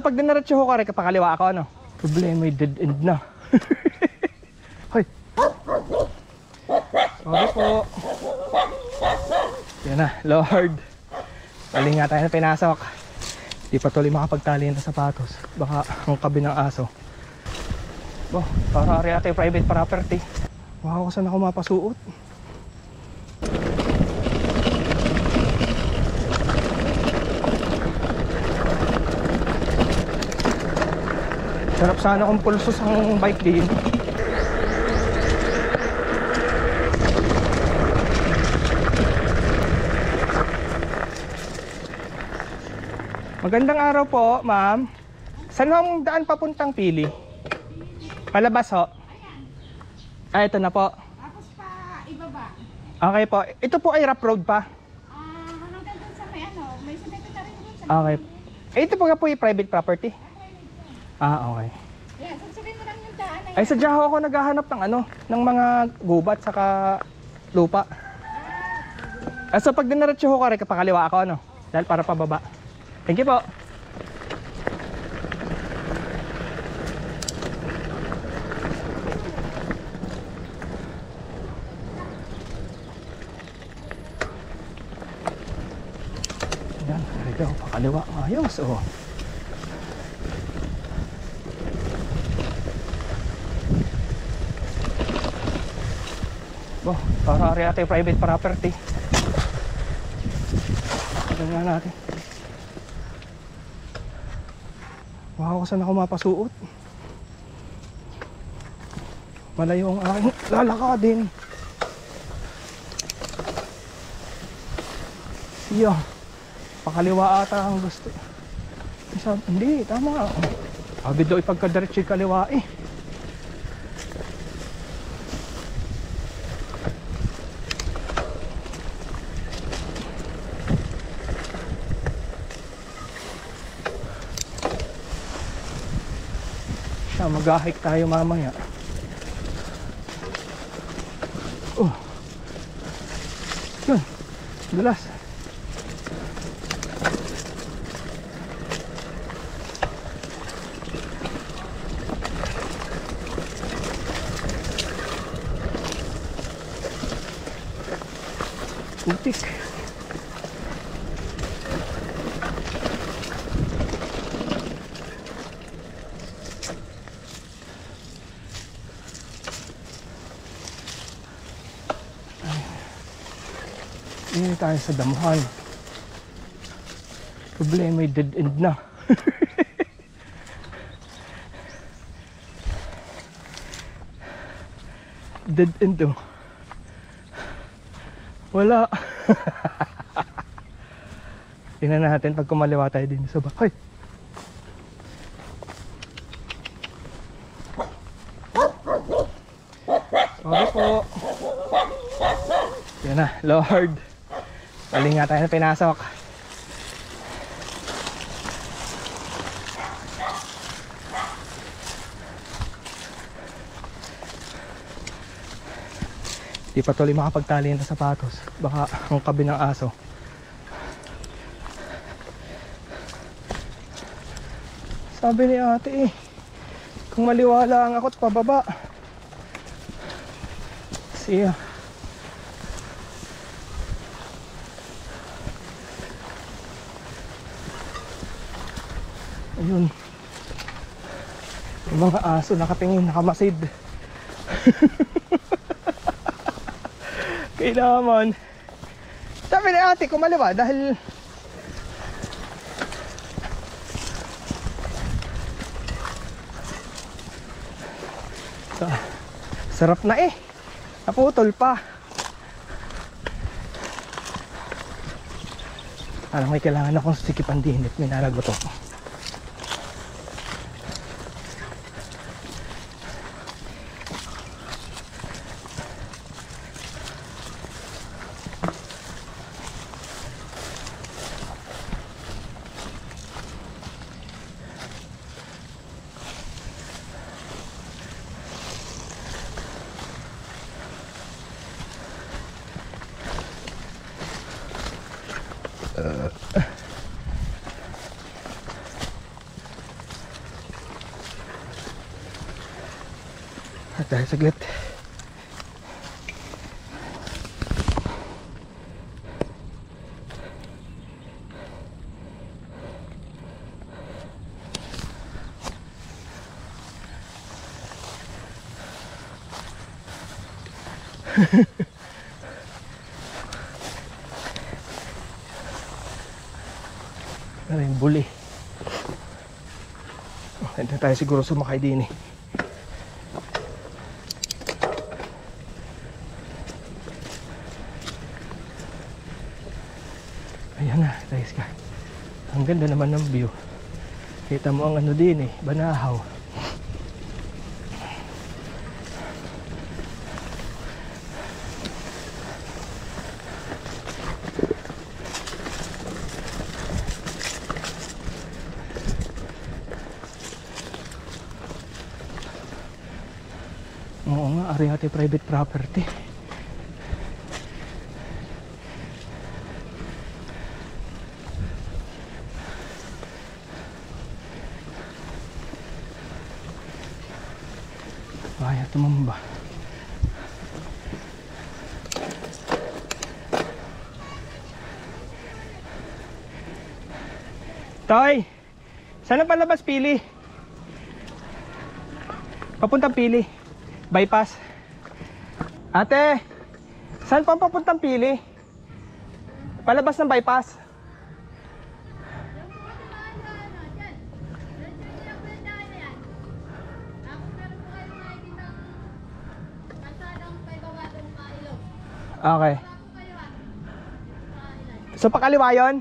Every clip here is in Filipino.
Pag dinaretso ko ka rin, kapakaliwa ako, ano? Problema, may dead end na. Hoy! Sorry po. Yan na, Lord. Mali nga tayo na pinasok. Di pa tuloy makapagtali ng sapatos. Baka ang kabi ng aso. Oh, para rin natin private property. Wow, saan ako mapasuot? Sarap sana kung pulsos ang bike din. Magandang araw po, ma'am. Saan ang daan papuntang Pili? Palabas ho? Ah, ito na po. Tapos pa ibaba. Okay po. Ito po ay rough road pa. Hanggang dun sa may may cemetery dun sa Okay. Eh, ito po nga po yung private property. Ah, okay. yeah, susunod mo lang yung daan na Ay, sadya ho ako naghahanap ng ng mga gubat saka lupa. So pag dinaretso ko ka rin, kapakaliwa ako, ano? Dahil para pababa. Thank you po. Yan, ito, pakaliwa. Ayos, oh. Oh, para rin natin private property. Tingnan natin. Wow, saan ako mapasuot? Malayo ang aking lalakadin. Iyo, pakaliwa ata ang gusto. Hindi, tama. Sabi daw ipagkadiretso yung kaliwa eh. Mag-hike tayo mamaya. Oh. Yun. Dulas. Putik. Hindi tayo sa damuhan. Problema, may dead end na. Dead end oh. Wala. Tingnan natin pag kumaliwa tayo din sa bahay. Sorry po. Yan na, Lord. Mali nga tayo na pinasok. Di pa tuloy makapagtali ng sapatos. Baka ang kabi ng aso. Sabi ni ate eh, kung maliwala ang ako't pababa. Siya. Ayun. Yung mga aso nakatingin, nakamasid. Kaya naman. Sabi ni ate, kumaliwa dahil sarap na eh. Naputol pa. Alam, may kailangan akong sikipan din at may nalagotok. At dahil saglit. Ano yung buli? Hindi tayo siguro sumakay din eh. Ayan na, guys ka. Ang ganda naman ng view. Kita mo ang ano din eh, Banahaw. Oo nga, Ariate private property. Kaya tumamba. Toy, saan ang palabas Pili? Papuntang Pili. Bypass. Ate, saan po ang papuntang Pili? Palabas ng bypass. Okay. So pakaliwa yun?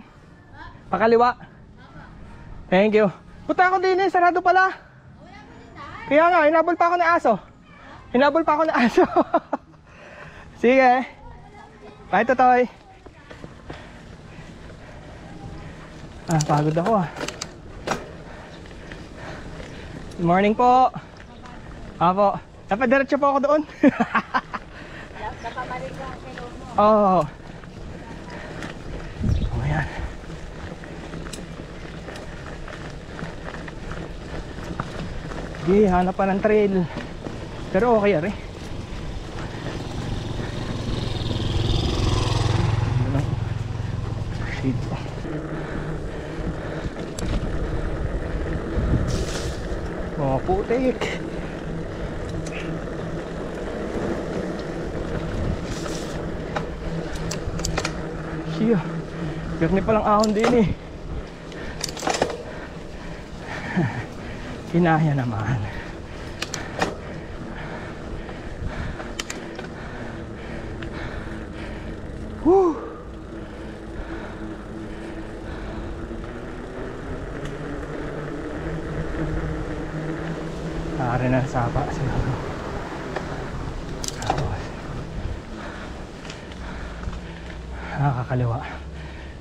Pakaliwa? Thank you. Punta ako din eh, sarado pala. Kaya nga, hinabol pa ako ng aso. Hinabol pa ako ng aso. Sige. Bye, Totoy. Pagod ako ah. Good morning po. Apo. Dapat diretso po ako doon. Napamalik ko ang kilo mo. Oo. Oh, ayan. Sige, hanap pa ng trail. Pero okay rin. Shade pa. Mga putik. Siya. Pirni palang ahon din eh. Kinaya naman. Woo! Ari na sapa siguro. Nakakaliwa.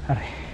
Ari.